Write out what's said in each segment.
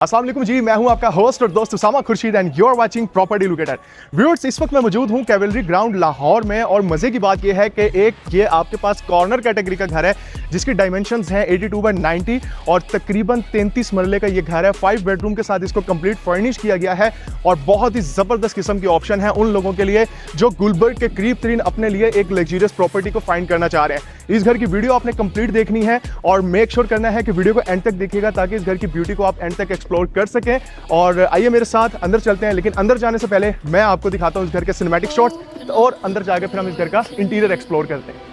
अस्सलाम वालेकुम जी, मैं हूं आपका होस्ट और दोस्त Usama Khurshid and you are watching property locator. Viewers, इस वक्त मैं मौजूद हूं कैवेलरी ग्राउंड लाहौर में और मजे की बात यह है कि ये आपके पास कॉर्नर कैटेगरी का घर है जिसकी डायमेंशंस हैं 82 बाय 90 और तकरीबन 33 मरले का ये घर है। 5 बेडरूम के साथ इसको कंप्लीट फर्निश किया गया है और बहुत ही ज़बरदस्त किस्म की ऑप्शन है उन लोगों के लिए जो गुलबर्ग के करीब तरीन अपने लिए एक लग्जरियस प्रॉपर्टी को फाइंड करना चाह रहे हैं। इस घर की वीडियो आपने कंप्लीट देखनी है और मेक श्योर करना है कि वीडियो को एंड तक देखिएगा ताकि इस घर की ब्यूटी को आप एंड तक एक्सप्लोर कर सकें। और आइए मेरे साथ अंदर चलते हैं, लेकिन अंदर जाने से पहले मैं आपको दिखाता हूं इस घर के सिनेमैटिक शॉट्स और अंदर जाकर फिर हम इस घर का इंटीरियर एक्सप्लोर करते हैं।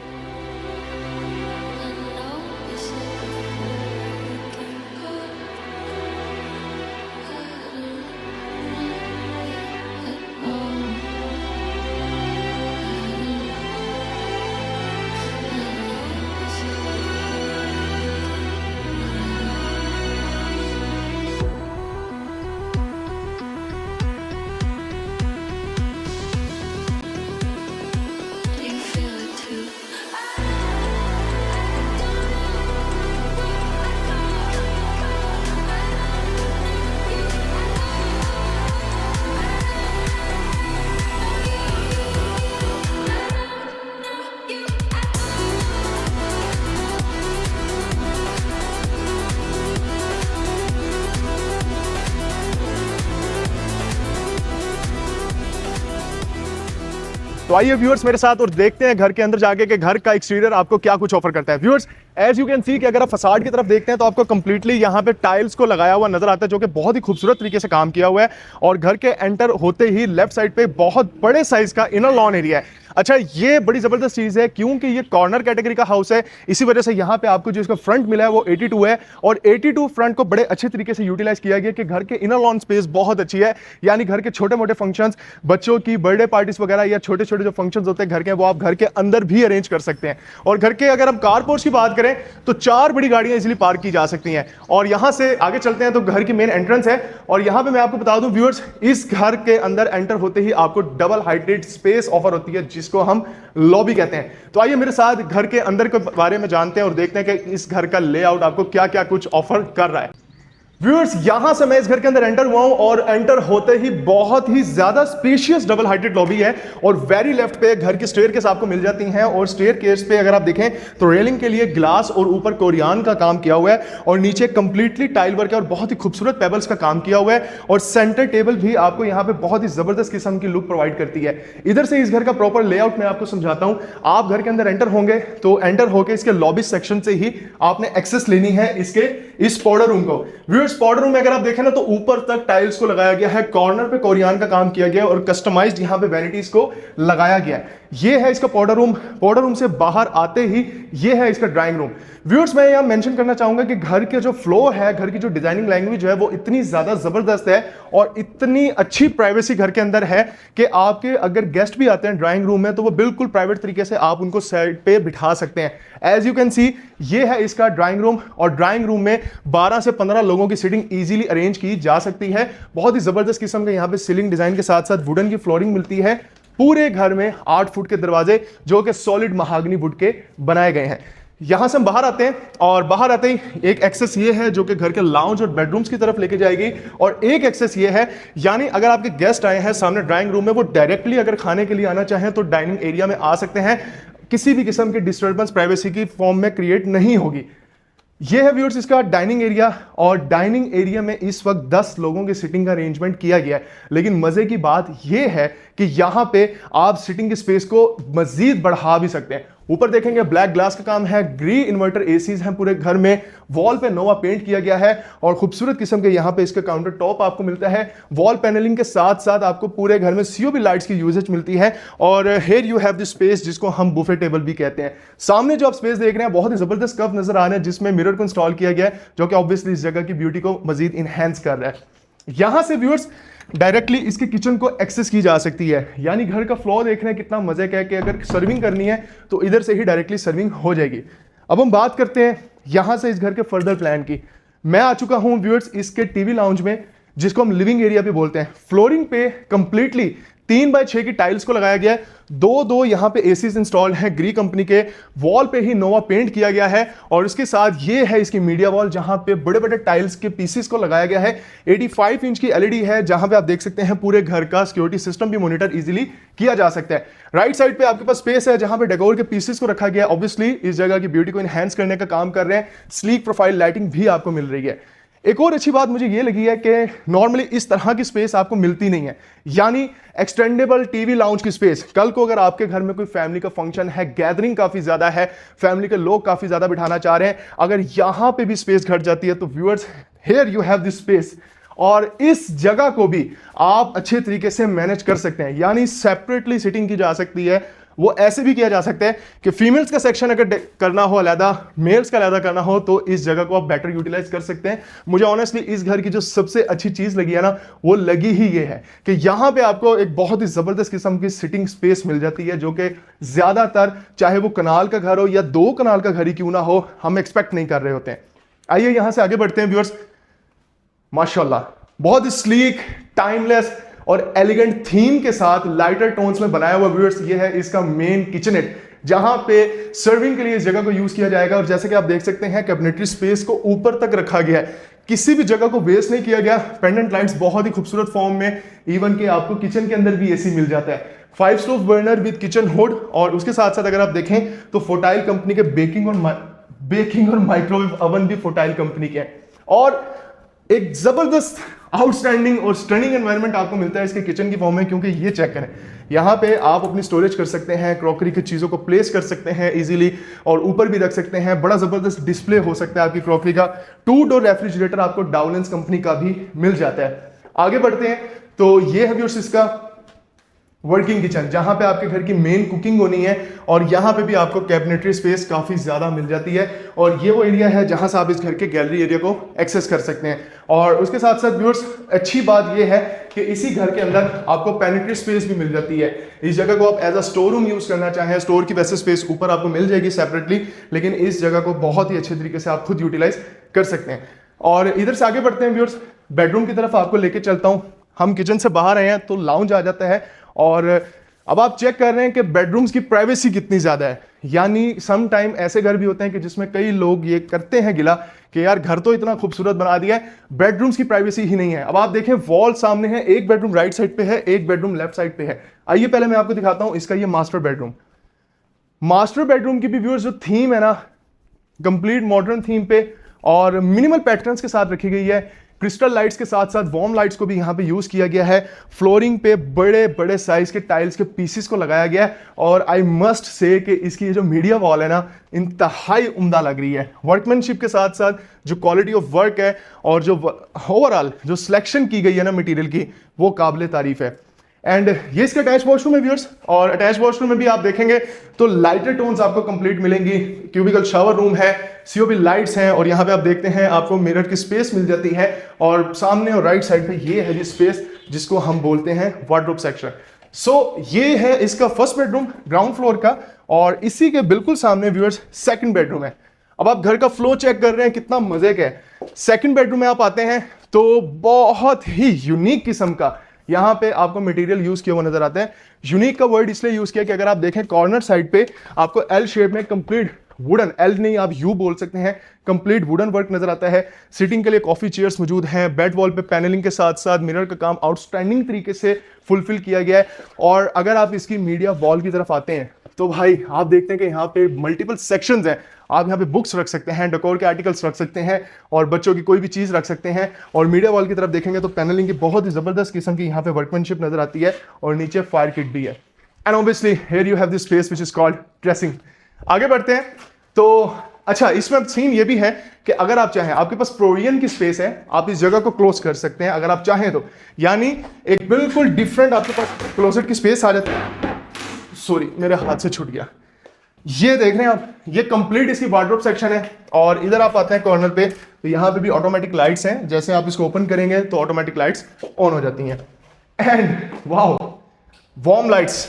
तो आइए व्यूअर्स मेरे साथ और देखते हैं घर के अंदर जाके कि घर का एक्सटीरियर आपको क्या कुछ ऑफर करता है। Viewers, as you can see कि अगर आप फसाड की तरफ देखते हैं तो आपको कंप्लीटली यहाँ पे टाइल्स को लगाया हुआ नजर आता है जो कि बहुत ही खूबसूरत तरीके से काम किया हुआ है और घर के एंटर होते ही लेफ्ट साइड पे बहुत बड़े साइज का इनर लॉन एरिया है। अच्छा, ये बड़ी जबरदस्त चीज है क्योंकि ये कॉर्नर कैटेगरी का हाउस है, इसी वजह से यहाँ पे आपको जो इसका फ्रंट मिला है वो 82 है और 82 फ्रंट को बड़े अच्छे तरीके से यूटिलाइज किया गया कि घर के इनर लॉन स्पेस बहुत अच्छी है। यानी घर के छोटे मोटे फंक्शंस, बच्चों की बर्थडे पार्टीज वगैरह या छोटे छोटे जो फंक्शंस होते हैं घर के, वो आप घर के अंदर भी अरेंज कर सकते हैं। और घर के अगर हम कार पोर्च की बात करें तो 4 बड़ी गाड़ियां इजिली पार्क की जा सकती हैं। और यहां से आगे चलते हैं तो घर की मेन एंट्रेंस है और यहां पे मैं आपको बता दूं व्यूअर्स, इस घर के अंदर एंटर होते ही आपको डबल हाइटेड स्पेस ऑफर होती है जिसको हम लॉबी कहते हैं। तो आइए मेरे साथ घर के अंदर के बारे में जानते हैं और देखते हैं कि इस घर का लेआउट आपको क्या क्या कुछ ऑफर कर रहा है। व्यूअर्स, यहां से मैं इस घर के अंदर एंटर हुआ हूं और एंटर होते ही बहुत ही ज्यादा स्पेशियस डबल हाइटेड लॉबी है और वेरी लेफ्ट पे घर की स्टेयरकेस आपको मिल जाती हैं और स्टेयरकेस पे अगर आप देखें तो रेलिंग के लिए ग्लास और ऊपर कोरियान का काम किया हुआ है और नीचे कंप्लीटली टाइल वर्क है और बहुत ही खूबसूरत पेबल्स का काम किया हुआ है और सेंटर टेबल भी आपको यहाँ पे बहुत ही जबरदस्त किस्म की लुक प्रोवाइड करती है। इधर से इस घर का प्रॉपर लेआउट मैं आपको समझाता हूं। आप घर के अंदर एंटर होंगे तो एंटर होकर इसके लॉबी सेक्शन से ही आपने एक्सेस लेनी है इसके इस पाउडर रूम को। व्यूअर्स, पाउडर रूम में अगर आप देखें ना तो ऊपर तक टाइल्स को लगाया गया है, कॉर्नर पे कोरियान का काम किया गया है और कस्टमाइज्ड यहां पे वैनिटीज को लगाया गया है। ये है इसका पाउडर रूम। पाउडर रूम से बाहर आते ही ये है इसका ड्राइंग रूम। व्यूअर्स, मैं यहां मेंशन करना चाहूंगा कि घर के जो फ्लो है, घर की जो डिजाइनिंग लैंग्वेज है वो इतनी ज्यादा जबरदस्त है और इतनी अच्छी प्राइवेसी घर के अंदर है कि आपके अगर गेस्ट भी आते हैं ड्राइंग रूम में तो वो बिल्कुल प्राइवेट तरीके से आप उनको साइड पे बिठा सकते हैं। एज यू कैन सी, ये है इसका ड्राइंग रूम और ड्राइंग रूम में 12 से 15 लोगों की सीटिंग इजीली अरेंज की जा सकती है। बहुत ही जबरदस्त किस्म के यहाँ पे सीलिंग डिजाइन के साथ साथ वुडन की फ्लोरिंग मिलती है। पूरे घर में 8 फुट के दरवाजे जो कि सॉलिड महागनी वुड के बनाए गए हैं। यहां से हम बाहर आते हैं और बाहर आते ही एक एक्सेस ये है जो कि घर के लाउंज और बेडरूम्स की तरफ लेके जाएगी और एक एक्सेस ये है, यानी अगर आपके गेस्ट आए हैं सामने ड्राइंग रूम में, वो डायरेक्टली अगर खाने के लिए आना चाहें तो डाइनिंग एरिया में आ सकते हैं। किसी भी किस्म की डिस्टर्बेंस प्राइवेसी की फॉर्म में क्रिएट नहीं होगी। ये है व्यूअर्स इसका डाइनिंग एरिया और डाइनिंग एरिया में इस वक्त 10 लोगों की सिटिंग का अरेंजमेंट किया गया है। लेकिन मजे की बात यह है कि यहां पे आप सिटिंग की स्पेस को मजीद बढ़ा भी सकते हैं। ऊपर देखेंगे ब्लैक ग्लास का काम है, ग्री इन्वर्टर एसीज हैं पूरे घर में, वॉल पे नोवा पेंट किया गया है और खूबसूरत किस्म के यहाँ पे इसका काउंटर टॉप आपको मिलता है। वॉल पैनलिंग के साथ साथ आपको पूरे घर में सीओबी लाइट्स की यूजेज मिलती है और here you have this space जिसको हम बुफे टेबल भी कहते हैं। सामने जो आप स्पेस देख रहे हैं बहुत ही जबरदस्त कर्व नजर आ रहा है जिसमें मिरर को इंस्टॉल किया गया है जो कि ऑब्वियसली इस जगह की ब्यूटी को मजीद इनहेंस कर रहा है। यहां से व्यूअर्स डायरेक्टली इसके किचन को एक्सेस की जा सकती है, यानी घर का फ्लो देख रहे हैं कितना मजे का है कि अगर सर्विंग करनी है तो इधर से ही डायरेक्टली सर्विंग हो जाएगी। अब हम बात करते हैं यहां से इस घर के फर्दर प्लान की। मैं आ चुका हूं व्यूअर्स इसके टीवी लाउंज में जिसको हम लिविंग एरिया पे बोलते हैं। फ्लोरिंग पे कंप्लीटली 3x6 की टाइल्स को लगाया गया है। दो यहाँ पे एसीज इंस्टॉल हैं ग्री कंपनी के। वॉल पे ही नोवा पेंट किया गया है और इसके साथ ये है इसकी मीडिया वॉल जहां पे बड़े बड़े टाइल्स के पीसेस को लगाया गया है। 85 इंच की एलईडी है जहां पे आप देख सकते हैं पूरे घर का सिक्योरिटी सिस्टम भी मॉनिटर इजीली किया जा सकता है। राइट साइड पे आपके पास स्पेस है जहां पे डेकोर के पीसेस को रखा गया है। ऑब्वियसली इस जगह की ब्यूटी को एनहांस करने का काम कर रहे हैं। स्लीक प्रोफाइल लाइटिंग भी आपको मिल रही है। एक और अच्छी बात मुझे ये लगी है कि नॉर्मली इस तरह की स्पेस आपको मिलती नहीं है, यानी एक्सटेंडेबल टीवी लाउंज की स्पेस। कल को अगर आपके घर में कोई फैमिली का फंक्शन है, गैदरिंग काफी ज्यादा है, फैमिली के लोग काफी ज्यादा बिठाना चाह रहे हैं, अगर यहां पे भी स्पेस घट जाती है तो viewers here you have this space. और इस जगह को भी आप अच्छे तरीके से मैनेज कर सकते हैं, यानी सेपरेटली सिटिंग की जा सकती है। वो ऐसे भी किया जा सकता है कि फीमेल्स का सेक्शन अगर करना हो अलहदा, मेल्स का अलहदा करना हो, तो इस जगह को आप बेटर यूटिलाइज कर सकते हैं। मुझे ऑनेस्टली इस घर की जो सबसे अच्छी चीज लगी है ना, वो लगी ही ये है कि यहां पे आपको एक बहुत ही जबरदस्त किस्म की सिटिंग स्पेस मिल जाती है, जो कि ज्यादातर चाहे वो कनाल का घर हो या 2 कनाल का घर ही क्यों ना हो, हम एक्सपेक्ट नहीं कर रहे होते हैं। आइए यहां से आगे बढ़ते हैं व्यूअर्स। माशाल्लाह बहुत ही स्लीक, टाइमलेस और एलिगेंट थीम के साथ लाइटर टोन्स में बनाया हुआ व्यूअर्स ये है इसका मेन किचनेट, जहां पे सर्विंग के लिए इस जगह को यूज किया जाएगा। और जैसे कि आप देख सकते हैं कैबिनेटरी स्पेस को ऊपर तक रखा गया है, किसी भी जगह को वेस्ट नहीं किया गया। पेंडेंट लाइट्स बहुत ही खूबसूरत फॉर्म में, इवन कि आपको किचन के अंदर भी एसी मिल जाता है। 5 stove burner with kitchen hood, और उसके साथ साथ अगर आप देखें तो फोटाइल कंपनी के बेकिंग और माइक्रोवेव ओवन भी फोटाइल कंपनी के हैं। और एक जबरदस्त आउटस्टैंडिंग और स्टनिंग एनवायरनमेंट आपको मिलता है इसके किचन की फॉर्म में, क्योंकि ये चेक करें, यहाँ पे आप अपनी स्टोरेज कर सकते हैं, क्रॉकरी की चीज़ों को प्लेस कर सकते हैं इजीली, और ऊपर भी रख सकते हैं। बड़ा जबरदस्त डिस्प्ले हो सकता है आपकी क्रॉकरी का। 2 डोर रेफ्रिजरेटर आपको डाउलेंस कंपनी का भी मिल जाता है। आगे बढ़ते हैं तो ये है व्यूअर्स इसका वर्किंग किचन, जहां पे आपके घर की मेन कुकिंग होनी है, और यहां पे भी आपको कैबिनेटरी स्पेस काफी ज्यादा मिल जाती है। और ये वो एरिया है जहां से आप इस घर के गैलरी एरिया को एक्सेस कर सकते हैं। और उसके साथ साथ व्यूअर्स अच्छी बात ये है कि इसी घर के अंदर आपको पेनिट्री स्पेस भी मिल जाती है। इस जगह को आप as a store room use करना चाहें, स्टोर की वैसे स्पेस ऊपर आपको मिल जाएगी सेपरेटली, लेकिन इस जगह को बहुत ही अच्छे तरीके से आप खुद यूटिलाइज कर सकते हैं। और इधर से आगे बढ़ते हैं व्यूअर्स, बेडरूम की तरफ आपको लेके चलता हूं। हम किचन से बाहर आए हैं तो लाउंज आ जाता है, और अब आप चेक कर रहे हैं कि बेडरूम्स की प्राइवेसी कितनी ज्यादा है। यानी सम टाइम ऐसे घर भी होते हैं कि जिसमें कई लोग ये करते हैं गिला कि यार घर तो इतना खूबसूरत बना दिया है, बेडरूम्स की प्राइवेसी ही नहीं है। अब आप देखें वॉल सामने है, एक बेडरूम राइट साइड पे है, एक बेडरूम लेफ्ट साइड पे है। आइए पहले मैं आपको दिखाता हूं इसका ये मास्टर बेडरूम। मास्टर बेडरूम की भी व्यूअर्स जो थीम है ना, कंप्लीट मॉडर्न थीम पे और मिनिमल पैटर्न्स के साथ रखी गई है। क्रिस्टल लाइट्स के साथ साथ वार्म लाइट्स को भी यहाँ पे यूज किया गया है। फ्लोरिंग पे बड़े बड़े साइज के टाइल्स के पीसेस को लगाया गया है, और आई मस्ट से कि इसकी जो मीडिया वॉल है ना, इंतहाई उम्दा लग रही है। वर्कमैनशिप के साथ साथ जो क्वालिटी ऑफ वर्क है और जो ओवरऑल जो सिलेक्शन की गई है ना मटेरियल की, वो काबिल तारीफ है। एंड ये इसका अटैच वॉशरूम है व्यूअर्स, और अटैच वॉशरूम में भी आप देखेंगे तो लाइटर टोन्स आपको कंप्लीट मिलेंगी। क्यूबिकल शावर रूम है, सीओबी लाइट्स हैं, और यहाँ पे आप देखते हैं आपको मिरर की स्पेस मिल जाती है। और सामने और राइट साइड पे ये है जी स्पेस जिसको हम बोलते हैं वार्डरोब सेक्शन। सो ये है इसका फर्स्ट बेडरूम ग्राउंड फ्लोर का, और इसी के बिल्कुल सामने व्यूअर्स सेकंड बेडरूम है। अब आप घर का फ्लो चेक कर रहे हैं, कितना मजे का है। सेकंड बेडरूम में आप आते हैं तो बहुत ही यूनिक किस्म का यहां पे आपको मटेरियल यूज किया हुआ नजर आता है। यूनिक का वर्ड इसलिए यूज किया कि अगर आप देखें कॉर्नर साइड पे आपको एल शेप में कंप्लीट वुडन, एल नहीं आप यू बोल सकते हैं, कंप्लीट वुडन वर्क नजर आता है। सिटिंग के लिए कॉफी चेयर्स मौजूद हैं। बेड वॉल पे पैनलिंग के साथ साथ मिरर का काम आउटस्टैंडिंग तरीके से फुलफिल किया गया है। और अगर आप इसकी मीडिया वॉल की तरफ आते हैं तो भाई आप देखते हैं कि यहाँ पे मल्टीपल सेक्शंस हैं। आप यहाँ पे बुक्स रख सकते हैं, डेकोर के आर्टिकल्स रख सकते हैं, और बच्चों की कोई भी चीज रख सकते हैं। और मीडिया वॉल की तरफ देखेंगे तो पैनलिंग की बहुत ही जबरदस्त किस्म की यहाँ पे वर्कमैनशिप नजर आती है, और नीचे फायर किट भी है। And obviously here you have this space which is called dressing. आगे बढ़ते हैं तो अच्छा, इसमें सीन ये भी है कि अगर आप चाहें, आपके पास प्रोविजन की स्पेस है, आप इस जगह को क्लोज कर सकते हैं अगर आप चाहें तो। यानी एक बिल्कुल डिफरेंट आपके पास क्लोजेट की स्पेस आ जाती है। सॉरी मेरे हाथ से छूट गया। ये देख रहे हैं आप, ये कंप्लीट इसकी वार्डरोब सेक्शन है। और इधर आप आते हैं कॉर्नर पे तो यहाँ पे भी ऑटोमेटिक लाइट्स हैं, जैसे आप इसको ओपन करेंगे तो ऑटोमेटिक लाइट्स ऑन हो जाती हैं। And wow, warm lights,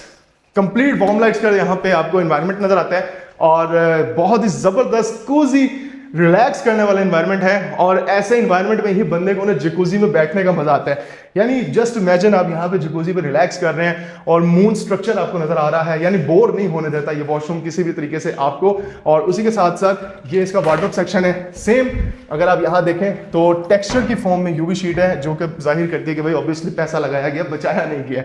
complete warm lights का यहाँ पे आपको एनवायरनमेंट नजर आता है, और बहुत ही जबरदस्त कोजी रिलैक्स करने वाला एनवायरनमेंट है और ऐसे एनवायरनमेंट में ही बंदे को ना जकूजी में बैठने का मजा आता है। यानी जस्ट इमेजिन आप यहाँ पे जकूजी पे रिलैक्स कर रहे हैं और मून स्ट्रक्चर आपको नजर आ रहा है, यानी बोर नहीं होने देता ये वॉशरूम किसी भी तरीके से आपको। और उसी के साथ साथ ये इसका वार्डरोब सेक्शन है। सेम अगर आप यहाँ देखें तो टेक्सचर की फॉर्म में यूवी शीट है, जो कि जाहिर करती है कि भाई ऑब्वियसली पैसा लगाया गया, बचाया नहीं गया।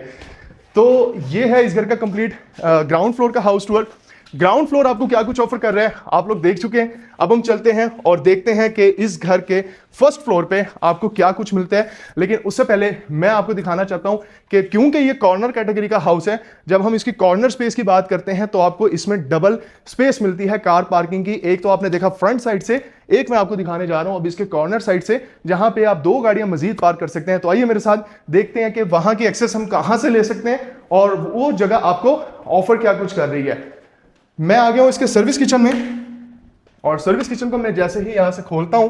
तो ये है इस घर का कंप्लीट ग्राउंड फ्लोर का हाउस टूर। ग्राउंड फ्लोर आपको क्या कुछ ऑफर कर रहे हैं आप लोग देख चुके हैं। अब हम चलते हैं और देखते हैं कि इस घर के फर्स्ट फ्लोर पे आपको क्या कुछ मिलता है। लेकिन उससे पहले मैं आपको दिखाना चाहता हूं कि क्योंकि ये कॉर्नर कैटेगरी का हाउस है, जब हम इसकी कॉर्नर स्पेस की बात करते हैं तो आपको इसमें डबल स्पेस मिलती है कार पार्किंग की। एक तो आपने देखा फ्रंट साइड से, एक मैं आपको दिखाने जा रहा हूं अब इसके कॉर्नर साइड से, जहां पे आप 2 गाड़ियां मजीद पार्क कर सकते हैं। तो आइए मेरे साथ देखते हैं कि वहां की एक्सेस हम कहां से ले सकते हैं और वो जगह आपको ऑफर क्या कुछ कर रही है। मैं आ गया हूं इसके सर्विस किचन में और सर्विस किचन को मैं जैसे ही यहां से खोलता हूं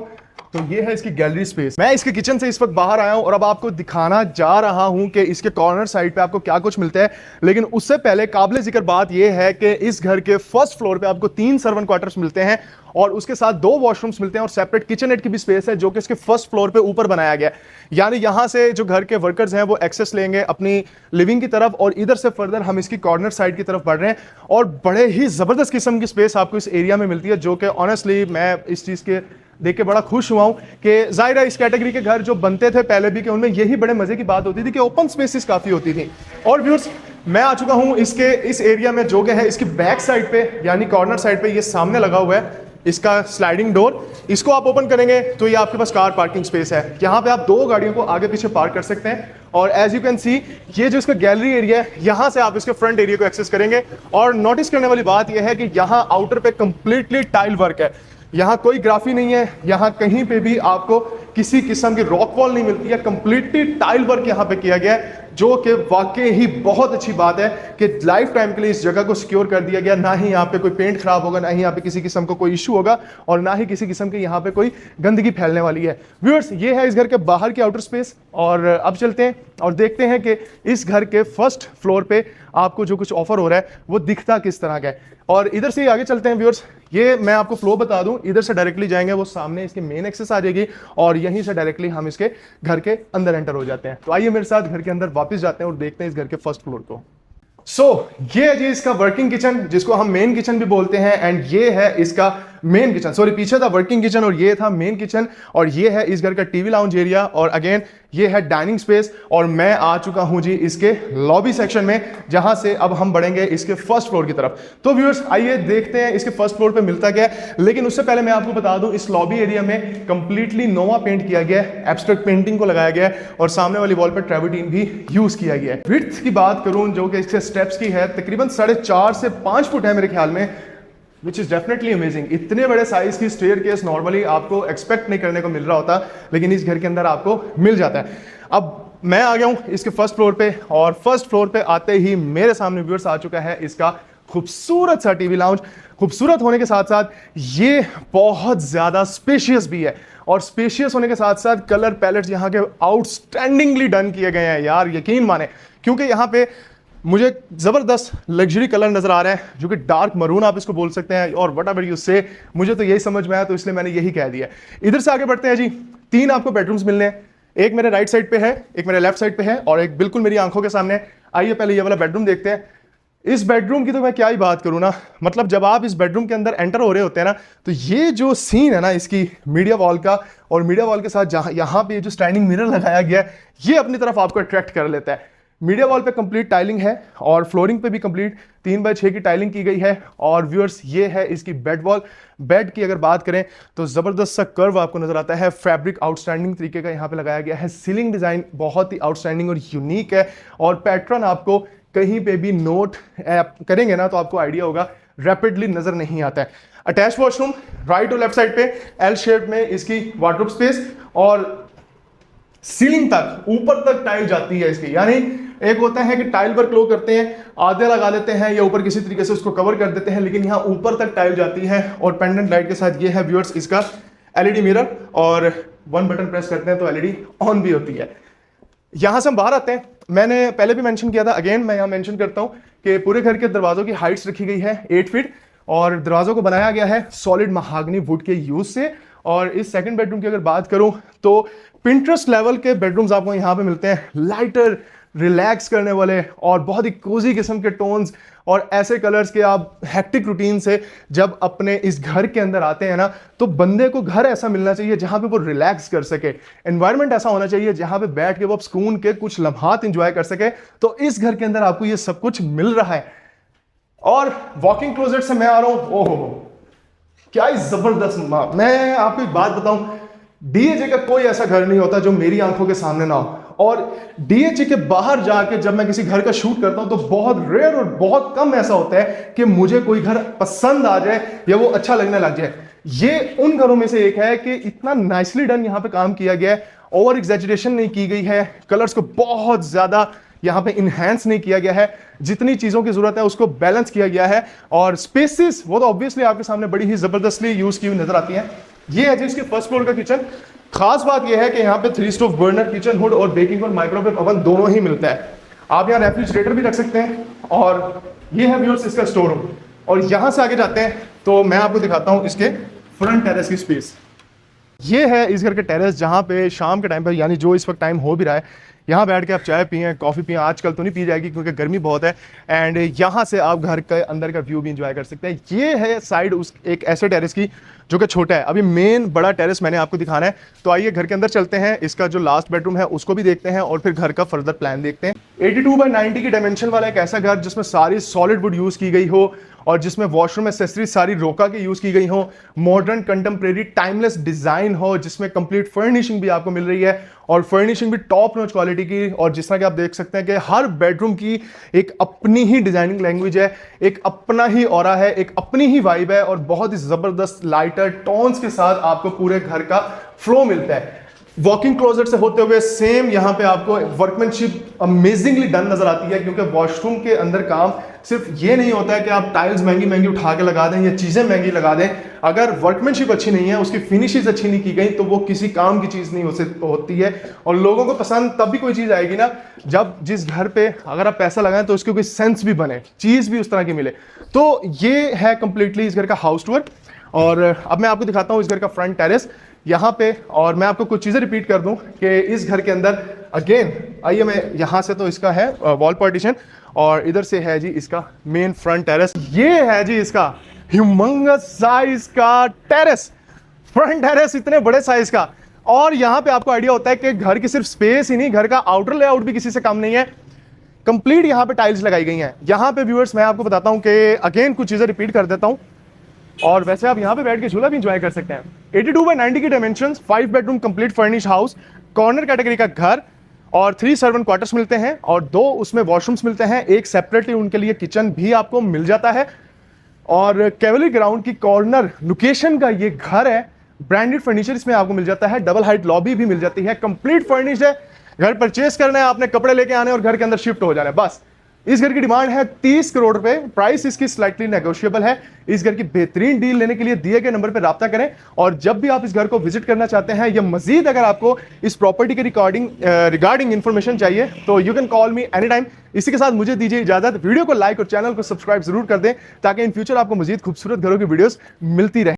तो ये है इसकी गैलरी स्पेस। मैं इसके किचन से इस वक्त बाहर आया हूं और अब आपको दिखाना जा रहा हूं कि इसके कॉर्नर साइड पे आपको क्या कुछ मिलता है। लेकिन उससे पहले काबिल जिक्र बात यह है कि इस घर के फर्स्ट फ्लोर पे आपको 3 सर्वेंट क्वार्टर्स मिलते हैं और उसके साथ 2 वॉशरूम्स मिलते हैं और सेपरेट किचननेट की भी स्पेस है, जो कि इसके फर्स्ट फ्लोर पे ऊपर बनाया गया है। यानी यहां से जो घर के वर्कर्स हैं वो एक्सेस लेंगे अपनी लिविंग की तरफ और इधर से फर्दर हम इसकी कॉर्नर साइड की तरफ बढ़ रहे हैं और बड़े ही जबरदस्त किस्म की स्पेस आपको इस एरिया में मिलती है, जो कि ऑनेस्टली मैं इस चीज के देख के बड़ा खुश हुआ हूं कि जाहिर है इस कैटेगरी के घर जो बनते थे पहले भी, कि उनमें यही बड़े मजे की बात होती थी कि ओपन स्पेसेस काफी होती थी। और व्यूअर्स मैं आ चुका हूं इसके इस एरिया में, जो कि है इसकी बैक साइड पे यानी कॉर्नर साइड पे, ये सामने लगा हुआ है इसका स्लाइडिंग डोर। इसको आप ओपन करेंगे तो ये आपके पास कार पार्किंग स्पेस है। यहाँ पे आप 2 गाड़ियों को आगे पीछे पार्क कर सकते हैं और एज यू कैन सी ये जो इसका गैलरी एरिया है, यहाँ से आप इसके फ्रंट एरिया को एक्सेस करेंगे। और नोटिस करने वाली बात यह है कि यहाँ आउटर पे कंप्लीटली टाइल वर्क है, यहाँ कोई ग्राफी नहीं है, यहाँ कहीं पे भी आपको किसी किस्म की रॉक वॉल नहीं मिलती है, कंप्लीटली टाइल वर्क यहाँ पे किया गया है, जो कि वाकई ही बहुत अच्छी बात है कि लाइफ टाइम के लिए इस जगह को सिक्योर कर दिया गया। ना ही यहाँ पे कोई पेंट खराब होगा, ना ही यहाँ पे किसी किस्म का कोई इशू होगा और ना ही किसी किस्म की यहाँ पे कोई गंदगी फैलने वाली है। व्यूअर्स ये है इस घर के बाहर की आउटर स्पेस और अब चलते हैं और देखते हैं कि इस घर के फर्स्ट फ्लोर पे आपको जो कुछ ऑफर हो रहा है वो दिखता किस तरह का है। और इधर से ही आगे चलते हैं व्यूअर्स। ये मैं आपको फ्लो बता दूं, इधर से डायरेक्टली जाएंगे वो सामने इसके मेन एक्सेस आ जाएगी और यहीं से डायरेक्टली हम इसके घर के अंदर एंटर हो जाते हैं। तो आइए मेरे साथ घर के अंदर वापस जाते हैं और देखते हैं इस घर के फर्स्ट फ्लोर को। ये है जी इसका वर्किंग किचन, जिसको हम मेन किचन भी बोलते हैं। एंड ये है इसका मेन किचन, सॉरी पीछे था वर्किंग किचन और ये था मेन किचन। और ये है इस घर का टीवी लाउंज एरिया और अगेन ये है डाइनिंग स्पेस। और मैं आ चुका हूं जी इसके लॉबी सेक्शन में, जहां से अब हम बढ़ेंगे इसके फर्स्ट फ्लोर की तरफ। तो व्यूअर्स आइए देखते हैं इसके फर्स्ट फ्लोर पे मिलता क्या है। लेकिन उससे पहले मैं आपको बता दूं इस लॉबी एरिया में कंप्लीटली नोवा पेंट किया गया है, एब्स्ट्रैक्ट पेंटिंग को लगाया गया है और सामने वाली वॉल पर ट्रेवर्टीन भी यूज किया गया है। विड्थ की बात करूं जो कि इसके स्टेप्स की है, तकरीबन 4.5 से 5 फुट है मेरे ख्याल में, विच इज डेफिनेटली अमेजिंग। इतने बड़े साइज की स्टेयरकेस नॉर्मली आपको एक्सपेक्ट नहीं करने को मिल रहा होता, लेकिन इस घर के अंदर आपको मिल जाता है। अब मैं आ गया हूं इसके फर्स्ट फ्लोर पे और फर्स्ट फ्लोर पे आते ही मेरे सामने व्यूअर्स आ चुका है इसका खूबसूरत सा टीवी लाउंज। खूबसूरत होने के साथ साथ ये बहुत ज्यादा स्पेशियस भी है और स्पेशियस होने के साथ साथ कलर पैलेट्स यहाँ के आउटस्टैंडिंगली डन किए गए हैं यार, यकीन माने, क्योंकि यहाँ पे मुझे जबरदस्त लग्जरी कलर नजर आ रहा है जो कि डार्क मरून आप इसको बोल सकते हैं और वट एवर यू से, मुझे तो यही समझ में आया तो इसलिए मैंने यही कह दिया। इधर से आगे बढ़ते हैं जी। 3 आपको बेडरूम्स मिलने हैं, एक मेरे राइट साइड पे है, एक मेरे लेफ्ट साइड पे है और एक बिल्कुल मेरी आंखों के सामने। आइए पहले ये वाला बेडरूम देखते हैं। इस बेडरूम की तो मैं क्या ही बात करूं ना, मतलब जब आप इस बेडरूम के अंदर एंटर हो रहे होते हैं ना, तो ये जो सीन है ना इसकी मीडिया वॉल का, और मीडिया वॉल के साथ जहां यहाँ पे जो स्टैंडिंग मिरर लगाया गया है ये अपनी तरफ आपको अट्रैक्ट कर लेता है। मीडिया वॉल पे कंप्लीट टाइलिंग है और फ्लोरिंग पे भी कंप्लीट 3x6 की टाइलिंग की गई है। और व्यूअर्स ये है इसकी बेड वॉल। बेड की अगर बात करें तो जबरदस्त सा कर्व आपको नजर आता है, फैब्रिक आउटस्टैंडिंग तरीके का यहाँ पे लगाया गया है, सीलिंग डिजाइन बहुत ही आउटस्टैंडिंग और यूनिक है और पैटर्न आपको कहीं पे भी नोट करेंगे ना तो आपको आइडिया होगा, रैपिडली नजर नहीं आता है। अटैच वॉशरूम राइट और लेफ्ट साइड पे एल शेप में इसकी वार्डरोब स्पेस और सीलिंग तक ऊपर तक टाइल जाती है इसकी। यानी एक होता है कि टाइल वर्क लोग करते हैं, आधे लगा लेते हैं या ऊपर किसी तरीके से उसको कवर कर देते हैं, लेकिन यहाँ ऊपर तक टाइल जाती है। और पेंडेंट लाइट के साथ ये है व्यूअर्स इसका एलईडी मिरर और 1 बटन प्रेस करते हैं तो एलईडी ऑन भी होती है। यहां से हम बाहर आते हैं। मैंने पहले भी मेंशन किया था, अगेन मैं यहां मेंशन करता हूं कि पूरे घर के दरवाजों की हाइट्स रखी गई है 8 फीट और दरवाज़ों को बनाया गया है सॉलिड महागनी वुड के यूज से। और इस सेकंड बेडरूम की अगर बात करूं तो पिंटरेस्ट लेवल के बेडरूम्स आपको यहाँ पे मिलते हैं, लाइटर, रिलैक्स करने वाले और बहुत ही कोजी किस्म के टोन्स और ऐसे कलर्स के। आप हेक्टिक रूटीन से जब अपने इस घर के अंदर आते हैं ना, तो बंदे को घर ऐसा मिलना चाहिए जहां पे वो रिलैक्स कर सके, एनवायरनमेंट ऐसा होना चाहिए जहां पे बैठ के वो सुकून के कुछ लम्हात इंजॉय कर सके। तो इस घर के अंदर आपको ये सब कुछ मिल रहा है। और वॉकिंग क्लोजेट से मैं आ रहा हूं, ओहो क्या ही जबरदस्त। मैं आपको एक बात बताऊं, डीएजे का कोई ऐसा घर नहीं होता जो मेरी आंखों के सामने ना हो। और डीएचए के बाहर जाके जब मैं किसी घर का शूट करता हूं तो बहुत रेयर और बहुत कम ऐसा होता है कि मुझे कोई घर पसंद आ जाए या वो अच्छा लगने लग जाए। ये उन घरों में से एक है कि इतना नाइसली डन यहां पे काम किया गया है, ओवर एग्जैजरेशन नहीं की गई है, कलर्स को बहुत ज्यादा यहां पे इनहेंस नहीं किया गया है, जितनी चीजों की जरूरत है उसको बैलेंस किया गया है। और स्पेसेस वो तो ऑब्वियसली आपके सामने बड़ी ही जबरदस्तली यूज की हुई नजर आती है। ये है जी इसके फर्स्ट फ्लोर का किचन। खास बात यह है कि यहाँ पे 3 स्टोव बर्नर किचन हुड और बेकिंग और माइक्रोवेव ओवन दोनों ही मिलता है। आप यहाँ रेफ्रिजरेटर भी रख सकते हैं। और ये है व्यूअर्स इसका स्टोर रूम। और यहाँ से आगे जाते हैं तो मैं आपको दिखाता हूँ इसके फ्रंट टेरेस की स्पेस। ये है इस घर के टेरेस, जहाँ पे शाम के टाइम पर, यानी जो इस वक्त टाइम हो भी रहा है, यहाँ बैठ के आप चाय पिए, कॉफ़ी पिए। आजकल तो नहीं पी जाएगी क्योंकि गर्मी बहुत है। एंड यहाँ से आप घर के अंदर का व्यू भी इंजॉय कर सकते हैं। ये है साइड उस एक ऐसे टेरेस की जो कि छोटा है। अभी मेन बड़ा टेरेस मैंने आपको दिखाना है, तो आइए घर के अंदर चलते हैं। इसका जो लास्ट बेडरूम है उसको भी देखते हैं और फिर घर का फर्दर प्लान देखते हैं। 82/90 की डायमेंशन वाला एक ऐसा घर जिसमें सारी सॉलिड वुड यूज़ की गई हो और जिसमें वॉशरूम एक्सेसरीज सारी रोका के यूज़ की गई हो, मॉडर्न कंटेम्प्रेरी टाइमलेस डिज़ाइन हो, जिसमें कंप्लीट फर्निशिंग भी आपको मिल रही है और फर्निशिंग भी टॉप नॉच क्वालिटी की। और जिस तरह कि आप देख सकते हैं कि हर बेडरूम की एक अपनी ही डिजाइनिंग लैंग्वेज है, एक अपना ही ऑरा है, एक अपनी ही वाइब है और बहुत ही जबरदस्त लाइटर टोन्स के साथ आपको पूरे घर का फ्लो मिलता है। वॉकिंग क्लोजेट से होते हुए सेम यहाँ पे आपको वर्कमैनशिप अमेजिंगली डन नजर आती है, क्योंकि वॉशरूम के अंदर काम सिर्फ ये नहीं होता है कि आप टाइल्स महंगी महंगी उठा के लगा दें या चीजें महंगी लगा दें। अगर वर्कमैनशिप अच्छी नहीं है, उसकी फिनिशेस अच्छी नहीं की गई, तो वो किसी काम की चीज नहीं होती है। और लोगों को पसंद तब भी कोई चीज आएगी ना, जब जिस घर पे अगर आप पैसा लगाएं तो उसकी कोई सेंस भी बने, चीज भी उस तरह की मिले। तो ये है कंप्लीटली इस घर का हाउस टूर। और अब मैं आपको दिखाता हूँ इस घर का फ्रंट टेरेस यहाँ पे। और मैं आपको कुछ चीज़ें रिपीट कर दूं कि इस घर के अंदर अगेन आइए, मैं यहाँ से तो इसका है वॉल पार्टीशन और इधर से है जी इसका मेन फ्रंट टेरेस। ये है जी इसका ह्यूमंगस साइज का टेरेस, फ्रंट टेरेस इतने बड़े साइज का। और यहाँ पे आपको आइडिया होता है कि घर की सिर्फ स्पेस ही नहीं, घर का आउटर लेआउट भी किसी से कम नहीं है। कंप्लीट यहाँ पे टाइल्स लगाई गई हैं। यहाँ पे व्यूअर्स मैं आपको बताता हूँ कि अगेन कुछ चीज़ें रिपीट कर देता हूँ। और वैसे आप यहाँ पे बैठ के झूला भी इंजॉय कर सकते हैं। 82/90 की dimensions, 5 bedroom complete furnish house, corner category का घर और 3 सर्वेंट क्वार्टर्स मिलते हैं और 2 उसमें वॉशरूम्स मिलते हैं। एक सेपरेटली उनके लिए किचन भी आपको मिल जाता है। और कैवली ग्राउंड की कॉर्नर लोकेशन का ये घर है। ब्रांडेड फर्नीचर इसमें आपको मिल जाता है, डबल हाइट लॉबी भी मिल जाती है, कंप्लीट फर्निश्ड है। घर परचेस करना है, आपने कपड़े लेके आने और घर के अंदर शिफ्ट हो जाना है, बस। इस घर की डिमांड है 30 करोड़ रुपए, प्राइस इसकी स्लाइटली नेगोशिएबल है। इस घर की बेहतरीन डील लेने के लिए दिए गए नंबर पर राब्ता करें। और जब भी आप इस घर को विजिट करना चाहते हैं या मजीद अगर आपको इस प्रॉपर्टी के रिगार्डिंग इंफॉर्मेशन चाहिए तो you can call me any time. इसी के साथ मुझे दीजिए इजाजत। वीडियो को लाइक और चैनल को सब्सक्राइब जरूर कर दें ताकि इन फ्यूचर आपको मजीद खूबसूरत घरों की वीडियोस मिलती रहे।